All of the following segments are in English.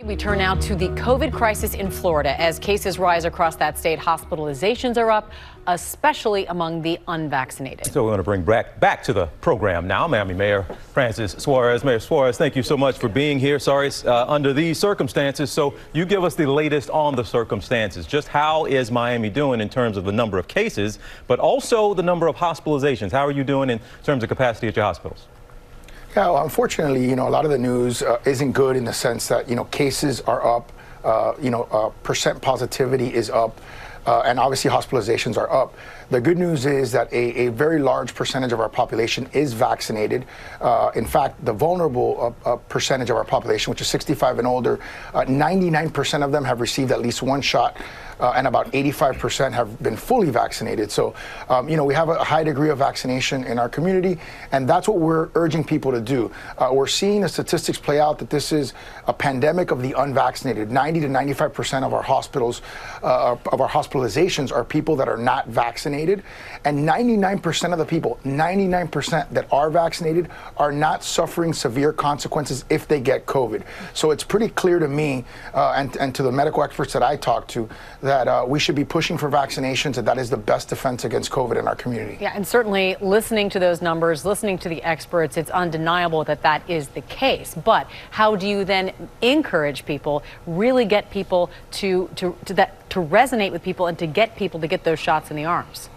We turn now to the COVID crisis in Florida. As cases rise across that state, hospitalizations are up, especially among the unvaccinated. So we're going to bring back to the program now Miami Mayor Francis Suarez. Mayor Suarez, thank you so much for being here. Sorry, under these circumstances. So you give us the latest on the circumstances. Just how is Miami doing in terms of the number of cases, but also the number of hospitalizations? How are you doing in terms of capacity at your hospitals? Yeah, well, unfortunately, a lot of the news isn't good in the sense that, cases are up, percent positivity is up, and obviously hospitalizations are up. The good news is that a very large percentage of our population is vaccinated. In fact, the vulnerable percentage of our population, which is 65 and older, 99% of them have received at least one shot. And about 85% have been fully vaccinated. So, we have a high degree of vaccination in our community, and that's what we're urging people to do. We're seeing the statistics play out that this is a pandemic of the unvaccinated. 90 to 95% of our hospitals, of our hospitalizations are people that are not vaccinated, and 99% of the people, 99% that are vaccinated are not suffering severe consequences if they get COVID. So it's pretty clear to me and to the medical experts that I talk to that we should be pushing for vaccinations, and that is the best defense against COVID in our community. Yeah, and certainly listening to those numbers, listening to the experts, it's undeniable that that is the case. But how do you then encourage people, really get people to resonate with people and to get people to get those shots in the arms?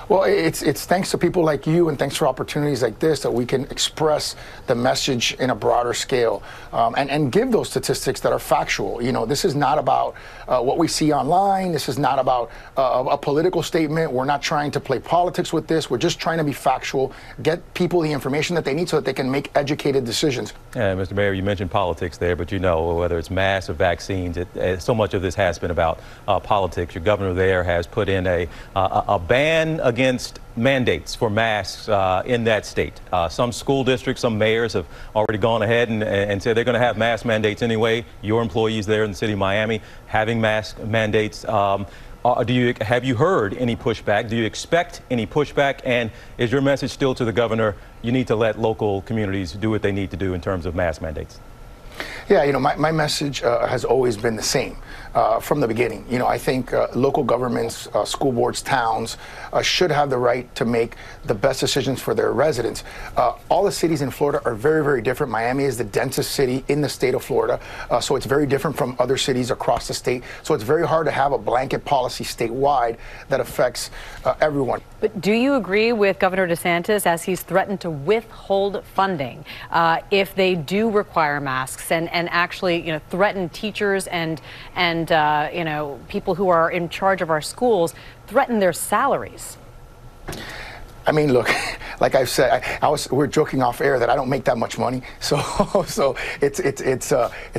Well, it's thanks to people like you and thanks for opportunities like this that we can express the message in a broader scale and give those statistics that are factual. This is not about what we see online. This is not about a political statement. We're not trying to play politics with this. We're just trying to be factual, get people the information that they need so that they can make educated decisions. Yeah, Mr. Mayor, you mentioned politics there, but whether it's masks or vaccines, so much of this has been about politics. Your governor there has put in a ban against mandates for masks in that state. Some school districts, some mayors have already gone ahead and said they're going to have mask mandates anyway. Your employees there in the city of Miami having mask mandates. Have you heard any pushback? Do you expect any pushback? And is your message still to the governor, you need to let local communities do what they need to do in terms of mask mandates? Yeah, my message has always been the same from the beginning. I think local governments, school boards, towns should have the right to make the best decisions for their residents. All the cities in Florida are very, very different. Miami is the densest city in the state of Florida, so it's very different from other cities across the state. So it's very hard to have a blanket policy statewide that affects everyone. But do you agree with Governor DeSantis as he's threatened to withhold funding if they do require masks and actually threaten teachers and people who are in charge of our schools, threaten their salaries? I mean, look, like I've said, we're joking off air that I don't make that much money, so it's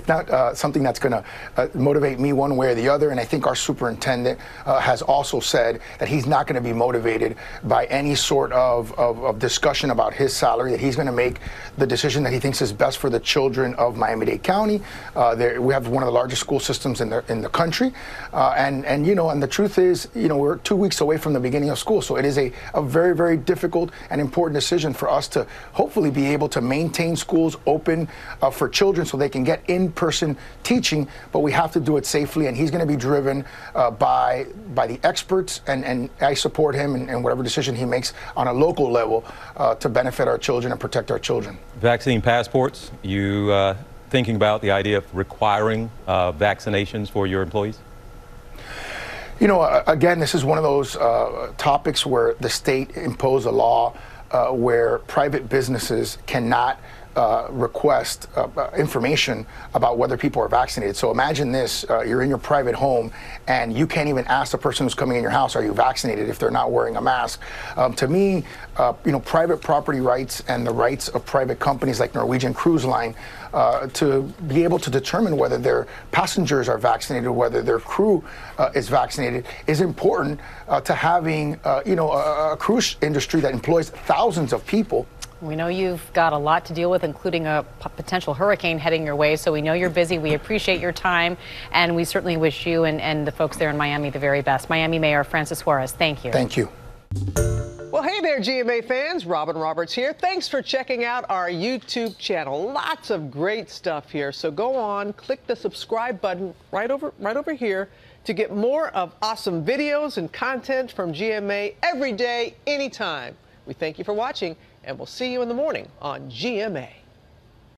not something that's going to motivate me one way or the other. And I think our superintendent has also said that he's not going to be motivated by any sort of discussion about his salary. That he's going to make the decision that he thinks is best for the children of Miami-Dade County. We have one of the largest school systems in the country, and the truth is, we're 2 weeks away from the beginning of school, so it is a very, very difficult and important decision for us to hopefully be able to maintain schools open for children so they can get in-person teaching, but we have to do it safely, and he's going to be driven by the experts, and I support him in whatever decision he makes on a local level to benefit our children and protect our children. Vaccine passports, you thinking about the idea of requiring vaccinations for your employees? Again, this is one of those topics where the state imposed a law where private businesses cannot request information about whether people are vaccinated. So imagine this, you're in your private home and you can't even ask the person who's coming in your house, are you vaccinated, if they're not wearing a mask. To me, private property rights and the rights of private companies like Norwegian Cruise Line to be able to determine whether their passengers are vaccinated, whether their crew is vaccinated, is important to having a cruise industry that employs thousands of people. We know you've got a lot to deal with, including a potential hurricane heading your way, so we know you're busy. We appreciate your time, and we certainly wish you and the folks there in Miami the very best. Miami Mayor Francis Suarez, thank you. Thank you. Well, hey. Hey there, GMA fans. Robin Roberts here. Thanks for checking out our YouTube channel. Lots of great stuff here. So go on, click the subscribe button right over here to get more of awesome videos and content from GMA every day, anytime. We thank you for watching, and we'll see you in the morning on GMA.